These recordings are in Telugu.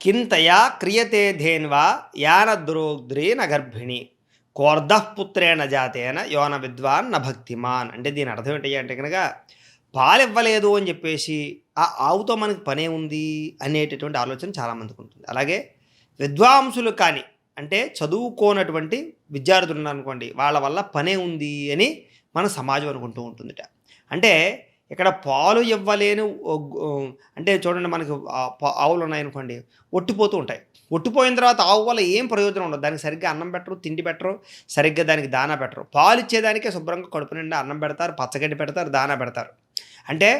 కింతయా క్రియతే ధేన్వా యానద్రోగ్ధ్రీ నగర్భిణి కోర్ధః పుత్రేణ జాతేన యోన విద్వాన్ న భక్తిమాన్. అంటే దీని అర్థం ఏంటి అంటే కనుక పాలివ్వలేదు అని చెప్పేసి ఆ ఆవుతో మనకి పనే ఉంది అనేటటువంటి ఆలోచన చాలామందికి ఉంటుంది. అలాగే విద్వాంసులు కానీ అంటే చదువుకోనటువంటి విద్యార్థులు ఉన్నారనుకోండి, వాళ్ళ వల్ల పనే ఉంది అని మన సమాజం అనుకుంటూ ఉంటుందిట. అంటే ఇక్కడ పాలు ఇవ్వలేని అంటే చూడండి, మనకు ఆవులు ఉన్నాయనుకోండి, ఒట్టిపోతూ ఉంటాయి. ఒట్టిపోయిన తర్వాత ఆవు వల్ల ఏం ప్రయోజనం ఉండదు. దానికి సరిగ్గా అన్నం పెట్టరు, తిండి పెట్టరు, సరిగ్గా దానికి దానా పెట్టరు. పాలు ఇచ్చేదానికే శుభ్రంగా కడుపు నిండా అన్నం పెడతారు, పచ్చగడ్డి పెడతారు, దానా పెడతారు. అంటే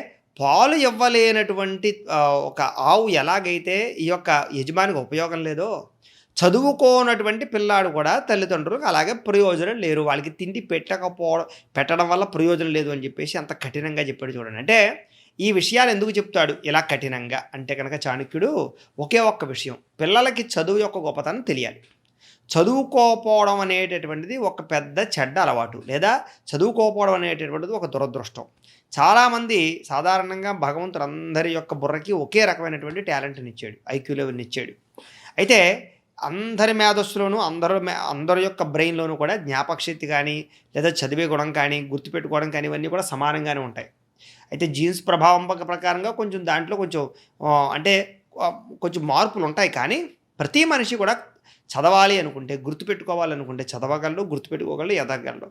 పాలు ఇవ్వలేనటువంటి ఒక ఆవు ఎలాగైతే ఈ యొక్క యజమానికి ఉపయోగం లేదో, చదువుకోనటువంటి పిల్లాడు కూడా తల్లిదండ్రులకు అలాగే ప్రయోజనం లేరు. వాళ్ళకి తిండి పెట్టడం వల్ల ప్రయోజనం లేదు అని చెప్పేసి అంత కఠినంగా చెప్పాడు చూడండి. అంటే ఈ విషయాలు ఎందుకు చెప్తాడు ఇలా కఠినంగా అంటే కనుక చాణక్యుడు ఒకే ఒక్క విషయం, పిల్లలకి చదువు యొక్క గొప్పతనం తెలియాలి. చదువుకోకపోవడం అనేటటువంటిది ఒక పెద్ద చెడ్డ అలవాటు, లేదా చదువుకోకపోవడం అనేటటువంటిది ఒక దురదృష్టం. చాలామంది సాధారణంగా భగవంతుడు అందరి యొక్క బుర్రకి ఒకే రకమైనటువంటి టాలెంట్ని ఇచ్చాడు, ఐక్యూ లెవెల్ని ఇచ్చాడు. అయితే అందరి మేధస్సులోనూ అందరి యొక్క బ్రెయిన్లోనూ కూడా జ్ఞాపకశక్తి కానీ, లేదా చదివే గుణం కానీ, గుర్తుపెట్టుకోవడం కానీ ఇవన్నీ కూడా సమానంగానే ఉంటాయి. అయితే జీన్స్ ప్రభావం ప్రకారంగా కొంచెం దాంట్లో అంటే కొంచెం మార్పులు ఉంటాయి. కానీ ప్రతి మనిషి కూడా చదవాలి అనుకుంటే, గుర్తుపెట్టుకోవాలనుకుంటే చదవగలడు, గుర్తుపెట్టుకోగలడు, ఎదగలడు.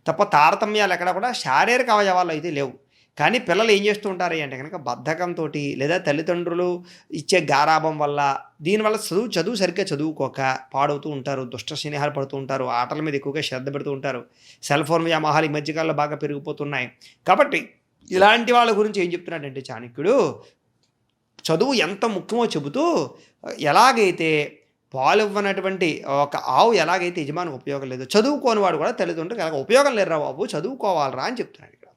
తప్ప తారతమ్యాలు ఎక్కడ కూడా శారీరక అవయవాలు అయితే లేవు. కానీ పిల్లలు ఏం చేస్తూ ఉంటారు అంటే కనుక బద్ధకంతో, లేదా తల్లిదండ్రులు ఇచ్చే గారాభం వల్ల, దీనివల్ల చదువు సరిగ్గా చదువుకోక పాడవుతూ ఉంటారు, దుష్ట స్నేహాలు పడుతూ ఉంటారు, ఆటల మీద ఎక్కువగా శ్రద్ధ పెడుతూ ఉంటారు. సెల్ ఫోన్ వ్యామోహాలు ఈ మధ్యకాలంలో బాగా పెరిగిపోతున్నాయి. కాబట్టి ఇలాంటి వాళ్ళ గురించి ఏం చెప్తున్నాడంటే చాణక్యుడు, చదువు ఎంత ముఖ్యమో చెబుతూ, ఎలాగైతే పాలు ఇవ్వనటువంటి ఒక ఆవు ఎలాగైతే యజమానికి ఉపయోగం లేదు, చదువుకోని వాడు కూడా తల్లిదండ్రులకు ఎలాగ ఉపయోగం లేదురా బాబు, చదువుకోవాలరా అని చెప్తున్నాడు ఇక్కడ.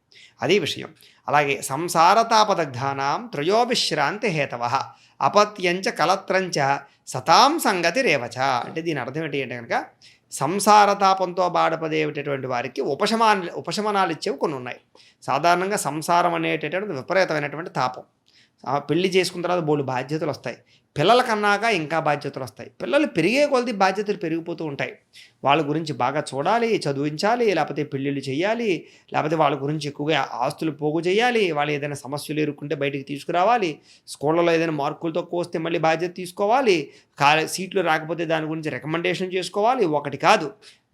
అదే విషయం. అలాగే సంసారతాపదగ్ధానాం త్రయోవిశ్రాంతి హేతవః అపత్యంచ కలత్రంచ సతాం సంగతి రేవచ. అంటే దీని అర్థం ఏంటి అంటే కనుక సంసారతాపంతో బాధపడేటటువంటి వారికి ఉపశమనాలు ఇచ్చేవి కొన్ని ఉన్నాయి. సాధారణంగా సంసారం అనేటటువంటి విపరీతమైనటువంటి తాపం. పెళ్లి చేసుకున్న తర్వాత బోళ్ళు బాధ్యతలు వస్తాయి, పిల్లల కన్నాక ఇంకా బాధ్యతలు వస్తాయి. పిల్లలు పెరిగే కొలది బాధ్యతలు పెరిగిపోతూ ఉంటాయి. వాళ్ళ గురించి బాగా చూడాలి, చదివించాలి, లేకపోతే పెళ్ళిళ్ళు చేయాలి, లేకపోతే వాళ్ళ గురించి ఎక్కువగా ఆస్తులు పోగు చేయాలి, వాళ్ళు ఏదైనా సమస్యలు ఎదుర్కొంటే బయటికి తీసుకురావాలి, స్కూళ్ళలో ఏదైనా మార్కులు తక్కువ వస్తే మళ్ళీ బాధ్యత తీసుకోవాలి, సీట్లు రాకపోతే దాని గురించి రికమెండేషన్ చేసుకోవాలి. ఒకటి కాదు,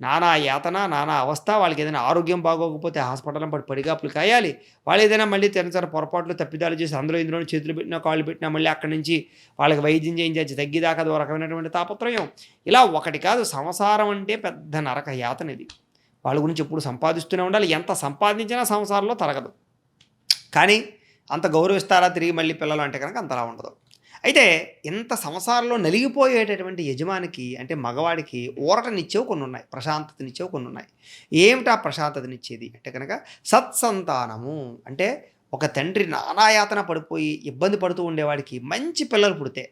నానా యాతన, నానా అవస్థ. వాళ్ళకి ఏదైనా ఆరోగ్యం బాగోకపోతే హాస్పిటల్లో పడిగాపులు కాయాలి. వాళ్ళు ఏదైనా మళ్ళీ తినసరి పొరపాట్లు తప్పిదాలు చేసి అందులో ఇందులో చేతులు పెట్టినా కాళ్ళు పెట్టినా మళ్ళీ అక్కడి నుంచి వాళ్ళకి వైద్యం చేయించి తగ్గిదాకా అదో రకమైనటువంటి తాపత్రయం. ఇలా ఒకటి కాదు, సంసారం అంటే పెద్ద నరక యాతన ఇది. వాళ్ళ గురించి ఎప్పుడు సంపాదిస్తూనే ఉండాలి. ఎంత సంపాదించినా సంసారంలో తరగదు. కానీ అంత గౌరవిస్తారా తిరిగి మళ్ళీ పిల్లలు అంటే కనుక అంతలా ఉండదు. అయితే ఇంత సంసారంలో నలిగిపోయేటటువంటి యజమానికి అంటే మగవాడికి ఊరటనిచ్చేవి కొన్ని ఉన్నాయి, ప్రశాంతతనిచ్చేవి కొన్ని ఉన్నాయి. ఏమిటా ప్రశాంతతనిచ్చేది అంటే కనుక సత్సంతానము. అంటే ఒక తండ్రి నానాయాతన పడిపోయి ఇబ్బంది పడుతూ ఉండేవాడికి మంచి పిల్లలు పుడితే,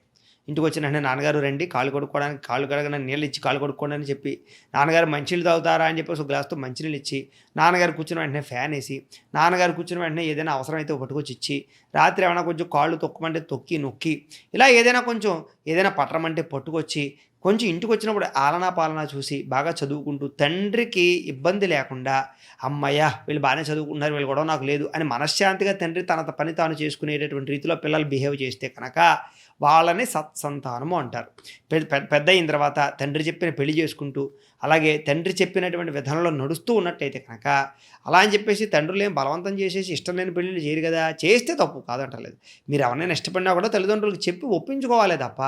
ఇంటికి వచ్చిన వెంటనే నాన్నగారు రండి కాళ్ళు కడుక్కోవడానికి, కాళ్ళు కడగడానికి నీళ్ళు ఇచ్చి కాళ్ళు కడుక్కోండి అని చెప్పి, నాన్నగారు మంచినీళ్ళు తాగుతారా అని చెప్పి ఒక గ్లాస్తో మంచినీళ్ళు ఇచ్చి, నాన్నగారు కూర్చున్న వెంటనే ఫ్యాన్ వేసి, నాన్నగారు కూర్చున్న వెంటనే ఏదైనా అవసరమైతే పట్టుకొచ్చి ఇచ్చి, రాత్రి ఏమైనా కొంచెం కాళ్ళు తొక్కమంటే తొక్కి నొక్కి, ఇలా ఏదైనా పట్టమంటే పట్టుకొచ్చి, కొంచెం ఇంటికి వచ్చినప్పుడు ఆలనా పాలనా చూసి బాగా చదువుకుంటూ, తండ్రికి ఇబ్బంది లేకుండా అమ్మయ్య వీళ్ళు బాగానే చదువుకుంటున్నారు, వీళ్ళు గొడవ నాకు లేదు అని మనశ్శాంతిగా తండ్రి తన పని తాను చేసుకునేటటువంటి రీతిలో పిల్లలు బిహేవ్ చేస్తే కనుక వాళ్ళని సత్సంతానము అంటారు. పెద్ద అయిన తర్వాత తండ్రి చెప్పిన పెళ్లి చేసుకుంటూ, అలాగే తండ్రి చెప్పినటువంటి విధానంలో నడుస్తూ ఉన్నట్టయితే కనుక, అలా అని చెప్పేసి తండ్రులు ఏం బలవంతం చేసేసి ఇష్టం లేని పెళ్ళిళ్ళు చేయరు కదా, చేస్తే తప్పు కాదంటలేదు. మీరు ఎవరైనా ఇష్టపడినా కూడా తల్లిదండ్రులకు చెప్పి ఒప్పించుకోవాలి తప్ప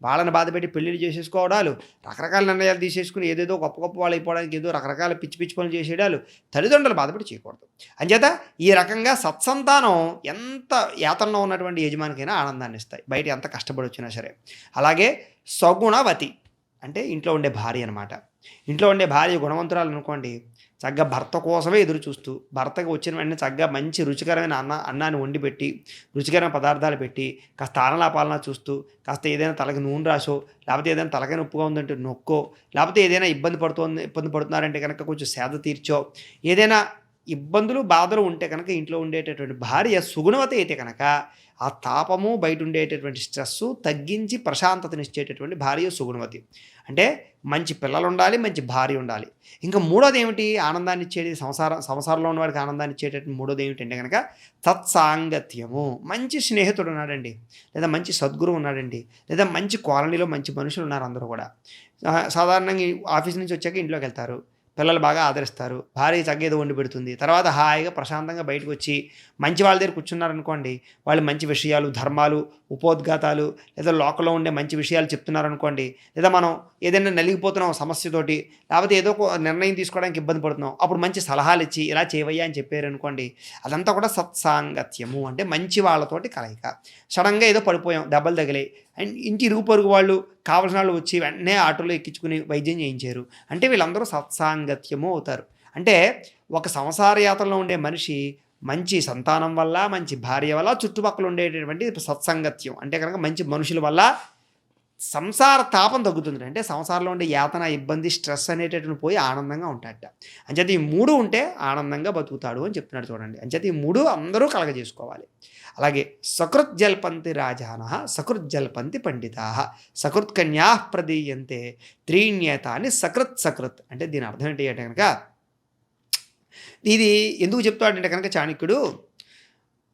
వాళ్ళని బాధపెట్టి పెళ్ళిళ్ళు చేసేసుకోవడాలు, రకరకాల నిర్ణయాలు తీసేసుకుని ఏదేదో గొప్ప వాళ్ళు అయిపోవడానికి ఏదో రకరకాల పిచ్చి పనులు చేసేయడాలు తల్లిదండ్రులు బాధపెట్టి చేయకూడదు. అంచేత ఈ రకంగా సత్సంతానం ఎంత యాతనలో ఉన్నటువంటి యజమానికైనా ఆనందాన్ని ఇస్తాయి, బయట ఎంత కష్టపడి వచ్చినా సరే. అలాగే సగుణవతి అంటే ఇంట్లో ఉండే భార్య అనమాట. ఇంట్లో ఉండే భార్య గుణవంతురాలు అనుకోండి, చక్కగా భర్త కోసమే ఎదురు చూస్తూ, భర్తకు వచ్చిన వెంటనే చక్కగా మంచి రుచికరమైన అన్నాన్ని వండి పెట్టి, రుచికరమైన పదార్థాలు పెట్టి, కాస్త ఆలనా పాలనా చూస్తూ, కాస్త ఏదైనా తలకి నూనె రాసో, లేకపోతే ఏదైనా తలకి నొప్పుగా ఉందంటే నొక్కో, లేకపోతే ఏదైనా ఇబ్బంది పడుతున్నారంటే కనుక కొంచెం సేద తీర్చో, ఏదైనా ఇబ్బందులు, బాధలు ఉంటే కనుక ఇంట్లో ఉండేటటువంటి భార్య సుగుణవతి అయితే కనుక ఆ తాపము, బయట ఉండేటటువంటి స్ట్రెస్సు తగ్గించి ప్రశాంతతనిచ్చేటటువంటి భార్య సుగుణవతి. అంటే మంచి పిల్లలుండాలి, మంచి భార్య ఉండాలి. ఇంకా మూడోదేమిటి ఆనందాన్నిచ్చేది సంసారంలో ఉన్నవాడికి ఆనందాన్నిచ్చేటటువంటి మూడోదేమిటంటే గనక తత్సాంగత్యము. మంచి స్నేహితుడున్నాడండి, లేదా మంచి సద్గురువు ఉన్నాడండి, లేదా మంచి కాలనీలో మంచి మనుషులున్నారు అందరూ కూడా. సాధారణంగా ఆఫీస్ నుంచి వచ్చాక ఇంట్లోకెళ్తారు. పిల్లలు బాగా ఆదరిస్తారు. భార్య చక్కగా ఏదో వండి పెడుతుంది. తర్వాత హాయిగా ప్రశాంతంగా బయటకొచ్చి మంచి వాళ్ళ దగ్గర కూర్చున్నారనుకోండి, వాళ్ళు మంచి విషయాలు, ధర్మాలు, ఉపోద్ఘాతాలు లేదా లోకంలో ఉండే మంచి విషయాలు చెప్తున్నారనుకోండి, లేదా మనం ఏదైనా నలిగిపోతున్నాం సమస్యతోటి, లేకపోతే ఏదో ఒక నిర్ణయం తీసుకోవడానికి ఇబ్బంది పడుతున్నాం, అప్పుడు మంచి సలహాలు ఇచ్చి ఇలా చేయవయ్యా అని చెప్పారనుకోండి, అదంతా కూడా సత్సాంగత్యము. అంటే మంచి వాళ్ళతోటి కలయిక. సడన్గా ఏదో పడిపోయాం, దెబ్బలు తగిలాయి, అండ్ ఇంటి ఇరుగు పొరుగు వాళ్ళు కావలసిన వాళ్ళు వచ్చి వెంటనే ఆటోలో ఎక్కించుకుని వైద్యం చేయించారు అంటే వీళ్ళందరూ సత్సాంగత్యము అవుతారు. అంటే ఒక సంసార యాత్రలో ఉండే మనిషి మంచి సంతానం వల్ల, మంచి భార్య వల్ల, చుట్టుపక్కల ఉండేటటువంటి సత్సంగత్యం అంటే కనుక మంచి మనుషుల వల్ల సంసార తాపం తగ్గుతుంది. అంటే సంసారంలో ఉండే యాతన, ఇబ్బంది, స్ట్రెస్ అనేటటువంటి పోయి ఆనందంగా ఉంటాడట. అంచేత ఈ మూడు ఉంటే ఆనందంగా బతుకుతాడు అని చెప్తున్నాడు చూడండి. అంచేత ఈ మూడు అందరూ కలగజేసుకోవాలి. అలాగే సకృజ్జల్పంతి రాజానః సకృజ్జల్పంతి పండితాః సకృత్కన్యాః ప్రదీయంతే త్రీణ్యేతాని సకృత్. అంటే దీని అర్థం ఏంటి అంటే కనుక ఇది ఎందుకు చెప్తాడంటే కనుక చాణక్యుడు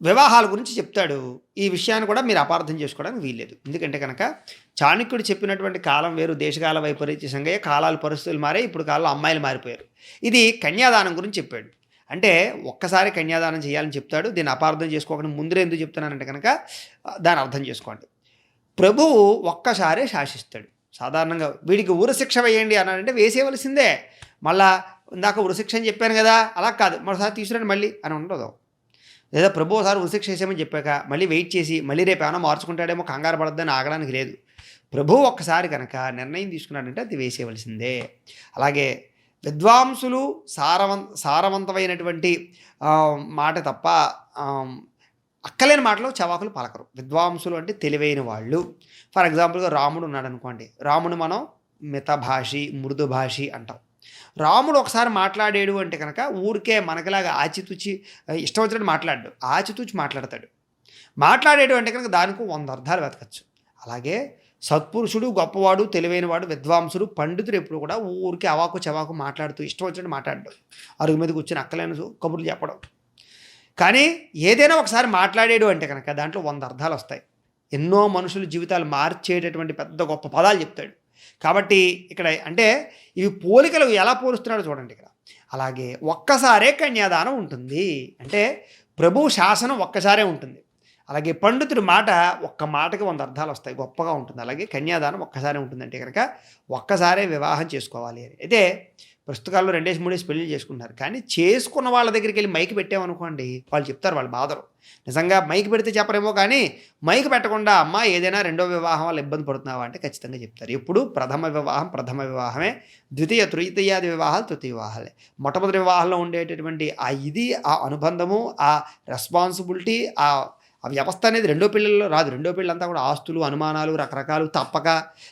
వివాహాల గురించి చెప్తాడు. ఈ విషయాన్ని కూడా మీరు అపార్థం చేసుకోవడానికి వీల్లేదు. ఎందుకంటే కనుక చాణక్యుడు చెప్పినటువంటి కాలం వేరు, దేశకాల వైపరీత్యంగా కాలాలు, పరిస్థితులు మారాయి. ఇప్పుడు కాలంలో అమ్మాయిలు మారిపోయారు. ఇది కన్యాదానం గురించి చెప్పాడు. అంటే ఒక్కసారి కన్యాదానం చేయాలని చెప్తాడు. దీన్ని అపార్థం చేసుకోకుండా ముందరే ఎందుకు చెప్తున్నానంటే కనుక దాన్ని అర్థం చేసుకోండి. ప్రభువు ఒక్కసారే శాసిస్తాడు. సాధారణంగా వీడికి ఉరశిక్ష వేయండి అన్నాడంటే వేసేయవలసిందే. మళ్ళా ఇందాక ఉరశిక్ష అని చెప్పాను కదా, అలా కాదు మరోసారి తీసుకురండి మళ్ళీ అని ఉండదు. లేదా ప్రభు ఒకసారి ఉరశిక్ష చేసామని చెప్పాక మళ్ళీ వెయిట్ చేసి మళ్ళీ రేపు ఏమైనా మార్చుకుంటాడేమో కంగారు పడద్దని ఆగడానికి లేదు. ప్రభువు ఒక్కసారి కనుక నిర్ణయం తీసుకున్నాడంటే అది వేసేయవలసిందే. అలాగే విద్వాంసులు సారవంతమైనటువంటి మాట తప్ప అక్కలేని మాటలు చవాకులు పలకరు. విద్వాంసులు అంటే తెలివైన వాళ్ళు. ఫర్ ఎగ్జాంపుల్గా రాముడు ఉన్నాడు అనుకోండి. రాముడు మనం మితభాషి, మృదుభాషి అంటాం. రాముడు ఒకసారి మాట్లాడాడు అంటే కనుక ఊరికే మనకిలాగా ఆచితూచి ఇష్టం వచ్చినట్టు మాట్లాడు, ఆచితూచి మాట్లాడతాడు. మాట్లాడేడు అంటే కనుక దానికి 100 అర్థాలు వెతకచ్చు. అలాగే సత్పురుషుడు, గొప్పవాడు, తెలివైనవాడు, విద్వాంసుడు, పండితుడు ఎప్పుడు కూడా ఊరికి అవాకు చవాకు మాట్లాడుతూ ఇష్టం వచ్చినట్టు మాట్లాడడం, అరుగు మీద కూర్చొని అక్కలేని కబుర్లు చెప్పడం. కానీ ఏదైనా ఒకసారి మాట్లాడాడు అంటే కనుక దాంట్లో 100 అర్థాలు వస్తాయి. ఎన్నో మనుషుల జీవితాలు మార్చేటటువంటి పెద్ద గొప్ప పదాలు చెప్తాడు. కాబట్టి ఇక్కడ అంటే ఇవి పోలికలు ఎలా పోలుస్తున్నాడో చూడండి ఇక్కడ. అలాగే ఒక్కసారే కన్యాదానం ఉంటుంది అంటే ప్రభువు శాసనం ఒక్కసారే ఉంటుంది. అలాగే పండితుడి మాట ఒక్క మాటకి 100 అర్థాలు వస్తాయి, గొప్పగా ఉంటుంది. అలాగే కన్యాదానం ఒక్కసారే ఉంటుందంటే కనుక ఒక్కసారే వివాహం చేసుకోవాలి అని. అయితే ప్రస్తుతాల్లో 2-3 పెళ్లి చేసుకుంటున్నారు. కానీ చేసుకున్న వాళ్ళ దగ్గరికి వెళ్ళి మైక్ పెట్టామనుకోండి, వాళ్ళు చెప్తారు వాళ్ళ బాధలు. నిజంగా మైక్ పెడితే చెప్పరేమో, కానీ మైక్ పెట్టకుండా అమ్మ ఏదైనా రెండో వివాహం వల్ల ఇబ్బంది పడుతున్నావా అంటే ఖచ్చితంగా చెప్తారు. ఎప్పుడు ప్రథమ వివాహమే, ద్వితీయ తృతీయాది వివాహాలు తృతీయ వివాహాలే. మొట్టమొదటి వివాహంలో ఉండేటటువంటి ఆ అనుబంధము, ఆ రెస్పాన్సిబిలిటీ, ఆ వ్యవస్థ అనేది రెండో పిల్లల్లో రాదు. రెండో పిల్లలంతా కూడా ఆస్తులు, అనుమానాలు, రకరకాలు తప్పక,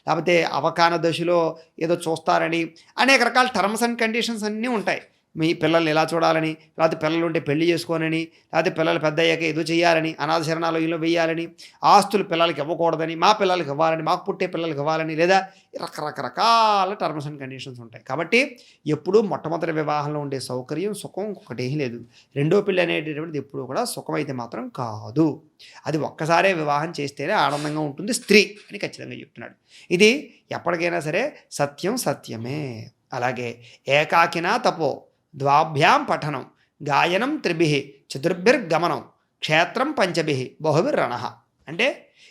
లేకపోతే అవకాన దశలో ఏదో చూస్తారని అనేక రకాల టర్మ్స్ అండ్ కండిషన్స్ అన్నీ ఉంటాయి. మీ పిల్లల్ని ఎలా చూడాలని, లేకపోతే పిల్లలు ఉంటే పెళ్లి చేసుకోనని, లేకపోతే పిల్లలు పెద్ద అయ్యాక ఏదో చేయాలని, అనాథ శరణాలయంలో వేయాలని, ఆస్తులు పిల్లలకి ఇవ్వకూడదని, మా పిల్లలకి ఇవ్వాలని, మాకు పుట్టే పిల్లలకి ఇవ్వాలని, లేదా రకరకాల టర్మ్స్ అండ్ కండిషన్స్ ఉంటాయి. కాబట్టి ఎప్పుడూ మొట్టమొదటి వివాహంలో ఉండే సౌకర్యం, సుఖం ఇంకొకటి ఏం లేదు. రెండో పెళ్లి అనేటటువంటిది ఎప్పుడూ కూడా సుఖమైతే మాత్రం కాదు. అది ఒక్కసారే వివాహం చేస్తేనే ఆనందంగా ఉంటుంది స్త్రీ అని ఖచ్చితంగా చెప్తున్నాడు. ఇది ఎప్పటికైనా సరే సత్యం సత్యమే. అలాగే ఏకాకినా తపో ద్వాభ్యాం పఠనం గాయనం త్రిభిః చతుర్భిర్గమనం క్షేత్రం పంచభిః బహుభిర్రణః. అంటే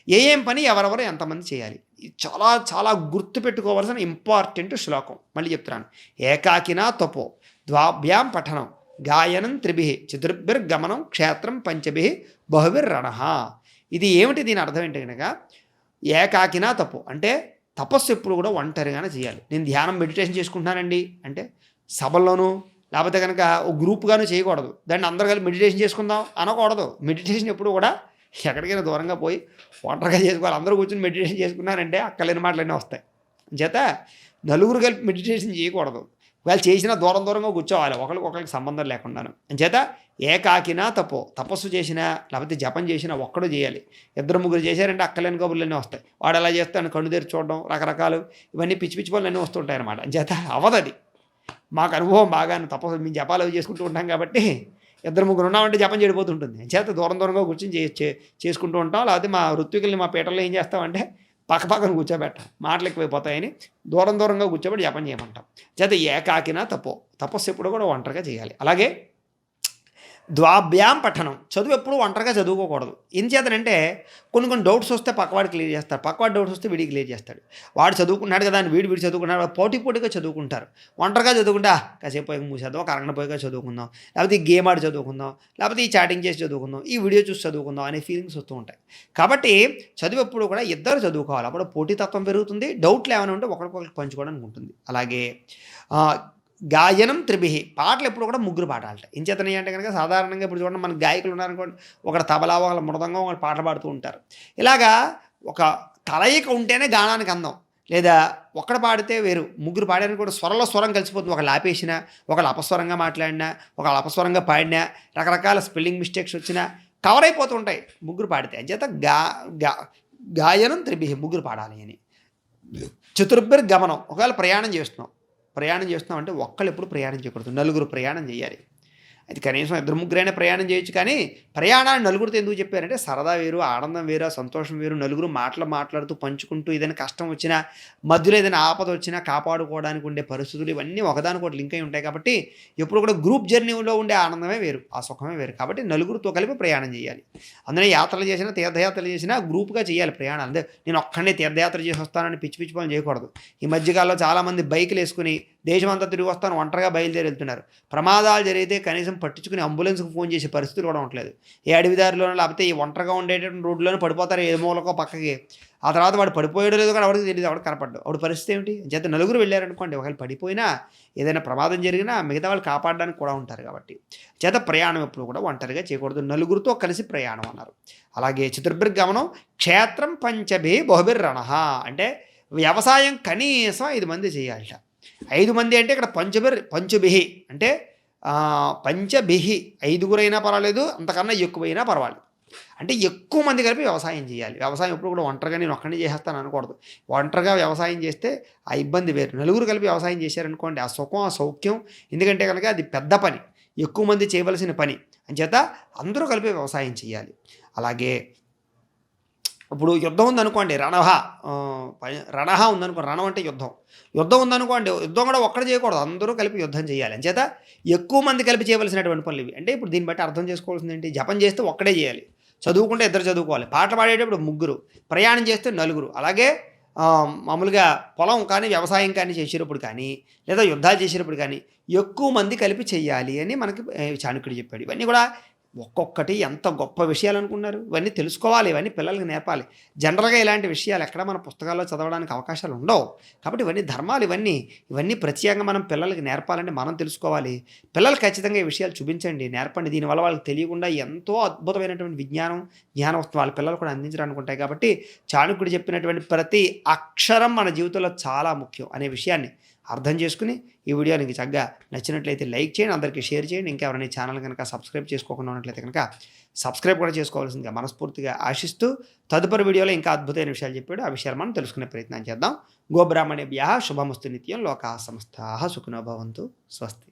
ఏం పని ఎవరెవరు ఎంతమంది చేయాలి. చాలా చాలా గుర్తుపెట్టుకోవాల్సిన ఇంపార్టెంట్ శ్లోకం. మళ్ళీ చెప్తున్నాను. ఏకాకినా తపో ద్వాభ్యాం పఠనం గాయనం త్రిభిః చతుర్భిర్గమనం క్షేత్రం పంచభిః బహుభిర్రణః. ఇది ఏమిటి, దీని అర్థం ఏంటి కనుక ఏకాకినా తపో అంటే తపస్సు ఎప్పుడు కూడా ఒంటరిగానే చేయాలి. నేను ధ్యానం మెడిటేషన్ చేసుకుంటున్నానండి అంటే సభల్లోనూ లేకపోతే కనుక ఒక గ్రూప్గాను చేయకూడదు. దాన్ని అందరూ కలిసి మెడిటేషన్ చేసుకుందాం అనకూడదు. మెడిటేషన్ ఎప్పుడు కూడా ఎక్కడికైనా దూరంగా పోయి ఒంటరిగా చేసుకోవాలి. అందరూ కూర్చొని మెడిటేషన్ చేసుకున్నారంటే అక్కలేని మాటలన్నీ వస్తాయి. చేత నలుగురు కలిపి మెడిటేషన్ చేయకూడదు. వాళ్ళు చేసినా దూరం దూరంగా కూర్చోవాలి, ఒకరికి సంబంధం లేకుండాను. అంచేత ఏకాకినా తపస్సు చేసినా లేకపోతే జపం చేసినా ఒక్కడు చేయాలి. ఇద్దరు ముగ్గురు చేశారంటే అక్కలేని కబుర్లన్నీ వస్తాయి. వాడు అలా చేస్తాను కళ్ళు తెరిచి చూడడం, రకరకాలు ఇవన్నీ పిచ్చి పిచ్చి పనులు అన్నీ వస్తుంటాయి అనమాట. అంచేత అవ్వదది. మాకు అనుభవం బాగానే తపస్సు మేము జపాలు అవి చేసుకుంటూ ఉంటాం కాబట్టి ఇద్దరు ముగ్గురు ఉన్నామంటే జపం చెడిపోతుంటుంది. చేత దూరం దూరంగా కూర్చొని చేసుకుంటూ ఉంటాం. లేకపోతే మా ఋత్వికుల్ని మా పీటల్లో ఏం చేస్తామంటే పక్కన కూర్చోబెట్టాం, మాటలు ఎక్కువైపోతాయని దూరంగా కూర్చోబెట్టి జపం చేయమంటాం. చేత ఏకాకినా తపస్సు ఎప్పుడు కూడా ఒంటరిగా చేయాలి. అలాగే ద్వాభ్యాం పఠనం, చదువు ఎప్పుడు ఒంటరిగా చదువుకోకూడదు. ఏం చేతనంటే కొన్ని డౌట్స్ వస్తే పక్కవాడు క్లియర్ చేస్తాడు, పక్కవాడు డౌట్స్ వస్తే వీడికి క్లియర్ చేస్తాడు. వాడు చదువుకున్నాడు కదా అని వీడు చదువుకున్నాడు, పోటీగా చదువుకుంటారు. ఒంటరిగా చదువుకుంటా కాసేపు పోయి మూసేద్దాం, ఒక అరగంట పోయిగా చదువుకుందాం, లేకపోతే ఈ గేమ్ ఆడి చదువుకుందాం, లేకపోతే ఈ చాటింగ్ చేసి చదువుకుందాం, ఈ వీడియో చూసి చదువుకుందాం అనే ఫీలింగ్స్ వస్తూ ఉంటాయి. కాబట్టి చదువు ఎప్పుడు కూడా ఇద్దరు చదువుకోవాలి. అప్పుడు పోటీతత్వం పెరుగుతుంది, డౌట్లు ఏమైనా ఉంటే ఒకరికొకరికి పంచుకోవడానికి ఉంటుంది. అలాగే గాయనం త్రిభిః, పాటలు ఎప్పుడు కూడా ముగ్గురు పాడాలట. ఏం చేతనే అంటే కనుక సాధారణంగా ఇప్పుడు చూడండి మన గాయకులు ఉన్నారనుకోండి, ఒకటి తబలా, ఒకళ్ళు మృదంగం, ఒకటి పాటలు పాడుతూ ఉంటారు. ఇలాగా ఒక కలయిక ఉంటేనే గానానికి అందం. లేదా ఒక్కడ పాడితే వేరు, ముగ్గురు పాడారని కూడా స్వరం కలిసిపోతుంది. ఒకళ్ళు ఆపేసినా, ఒకళ్ళు అపస్వరంగా మాట్లాడినా, ఒకళ్ళు అపస్వరంగా పాడినా, రకరకాల స్పెల్లింగ్ మిస్టేక్స్ వచ్చినా కవర్ అయిపోతూ ఉంటాయి ముగ్గురు పాడితే. అంచేత గాయనం త్రిభిః, ముగ్గురు పాడాలి అని. చతుర్భిర్గమనం, ఒకవేళ ప్రయాణం చేస్తున్నాం అంటే ఒక్కళ్ళు ఎప్పుడు ప్రయాణం చేయకూడదు, నలుగురు ప్రయాణం చేయాలి. అది కనీసం ఇద్దరు ముగ్గురైనా ప్రయాణం చేయొచ్చు. కానీ ప్రయాణాన్ని నలుగురితో ఎందుకు చెప్పారంటే సరదా వేరు, ఆనందం వేరు, సంతోషం వేరు. నలుగురు మాట్లాడుతూ పంచుకుంటూ ఏదైనా కష్టం వచ్చినా, మధ్యలో ఏదైనా ఆపద వచ్చినా కాపాడుకోవడానికి ఉండే పరిస్థితులు ఇవన్నీ ఒకదానికొకటి లింక్ అయి ఉంటాయి. కాబట్టి ఎప్పుడు కూడా గ్రూప్ జర్నీలో ఉండే ఆనందమే వేరు, ఆ సుఖమే వేరు. కాబట్టి నలుగురితో కలిపి ప్రయాణం చేయాలి. అందులో యాత్రలు చేసినా, తీర్థయాత్రలు చేసినా గ్రూప్గా చేయాలి ప్రయాణాలు. అంటే నేను ఒక్కడే తీర్థయాత్ర చేసి వస్తానని పిచ్చి పనులు చేయకూడదు. ఈ మధ్యకాలంలో చాలామంది బైకులు వేసుకుని దేశమంతా తిరిగి వస్తాను ఒంటరిగా బయలుదేరి వెళ్తున్నారు. ప్రమాదాలు జరిగితే కనీసం పట్టించుకుని అంబులెన్స్కి ఫోన్ చేసే పరిస్థితులు కూడా ఉండలేదు. ఏ అడవిదారిలోనో లేకపోతే ఈ ఒంటరిగా ఉండేటువంటి రోడ్లోనే పడిపోతారు ఏ మూలకో పక్కకి. ఆ తర్వాత వాడు పడిపోయాడో లేదో కూడా ఎవరికి తెలియదు, ఎవరికి కనపడ్డు. అప్పుడు పరిస్థితి ఏమిటి? చేత నలుగురు వెళ్ళారనుకోండి, ఒకవేళ పడిపోయినా ఏదైనా ప్రమాదం జరిగినా మిగతా వాళ్ళు కాపాడడానికి కూడా ఉంటారు. కాబట్టి చేత ప్రయాణం ఎప్పుడు కూడా ఒంటరిగా చేయకూడదు, నలుగురితో కలిసి ప్రయాణం అన్నారు. అలాగే చతుర్భిర్గమనం, క్షేత్రం పంచభి బహుభిర్రణః, అంటే వ్యవసాయం కనీసం 5 మంది చేయాలట. 5 మంది అంటే ఇక్కడ పంచుభిః అంటే పంచభిః, 5గురైనా పర్వాలేదు, అంతకన్నా ఎక్కువైనా పర్వాలేదు. అంటే ఎక్కువ మంది కలిపి వ్యవసాయం చేయాలి. వ్యవసాయం ఎప్పుడు కూడా ఒంటరిగా నేను ఒక్కడిని చేసేస్తాను అనకూడదు. ఒంటరిగా వ్యవసాయం చేస్తే ఆ ఇబ్బంది వేరు. నలుగురు కలిపి వ్యవసాయం చేశారనుకోండి, ఆ సుఖం, ఆ సౌఖ్యం. ఎందుకంటే కనుక అది పెద్ద పని, ఎక్కువ మంది చేయవలసిన పని. అంచేత అందరూ కలిపి వ్యవసాయం చేయాలి. అలాగే ఇప్పుడు యుద్ధం ఉందనుకోండి, రణహ ఉందనుకోండి, రణం అంటే యుద్ధం ఉందనుకోండి, యుద్ధం కూడా ఒక్కడ చేయకూడదు, అందరూ కలిపి యుద్ధం చేయాలి. అంచేత ఎక్కువ మంది కలిపి చేయవలసినటువంటి పనులు ఇవి. అంటే ఇప్పుడు దీన్ని బట్టి అర్థం చేసుకోవాల్సింది ఏంటి? జపం చేస్తే ఒక్కడే చేయాలి, చదువుకుంటే ఇద్దరు చదువుకోవాలి, పాటలు పాడేటప్పుడు ముగ్గురు, ప్రయాణం చేస్తే నలుగురు. అలాగే మామూలుగా పొలం కానీ వ్యవసాయం కానీ చేసేటప్పుడు కానీ లేదా యుద్ధాలు చేసేటప్పుడు కానీ ఎక్కువ మంది కలిపి చేయాలి అని మనకి చాణక్యుడు చెప్పాడు. ఇవన్నీ కూడా ఒక్కొక్కటి ఎంత గొప్ప విషయాలు అనుకున్నారు. ఇవన్నీ తెలుసుకోవాలి, ఇవన్నీ పిల్లలకి నేర్పాలి. జనరల్గా ఇలాంటి విషయాలు ఎక్కడ మన పుస్తకాల్లో చదవడానికి అవకాశాలు ఉండవు. కాబట్టి ఇవన్నీ ధర్మాలు, ఇవన్నీ ప్రత్యేకంగా మనం పిల్లలకి నేర్పాలంటే మనం తెలుసుకోవాలి. పిల్లలు ఖచ్చితంగా ఈ విషయాలు చూపించండి, నేర్పండి. దీనివల్ల వాళ్ళకి తెలియకుండా ఎంతో అద్భుతమైనటువంటి జ్ఞాన వస్తువు వాళ్ళ పిల్లలు కూడా అందించడానికి ఉంటాయి. కాబట్టి చాణక్యుడు చెప్పినటువంటి ప్రతి అక్షరం మన జీవితంలో చాలా ముఖ్యం అనే విషయాన్ని అర్థం చేసుకుని ఈ వీడియో మీకు చక్కగా నచ్చినట్లయితే లైక్ చేయండి, అందరికీ షేర్ చేయండి. ఇంకా ఎవరైనా ఛానల్ కనుక సబ్స్క్రైబ్ చేసుకోకుండా ఉన్నట్లయితే కనుక సబ్స్క్రైబ్ కూడా చేసుకోవాల్సిందిగా మనస్ఫూర్తిగా ఆశిస్తూ తదుపరి వీడియోలో ఇంకా అద్భుతమైన విషయాలు చెప్పాడు, ఆ విషయాలు మనం తెలుసుకునే ప్రయత్నం చేద్దాం. గోబ్రాహ్మణేభ్యః శుభమస్తు నిత్యం, లోకాః సమస్తాః సుఖినో భవంతు. స్వస్తి.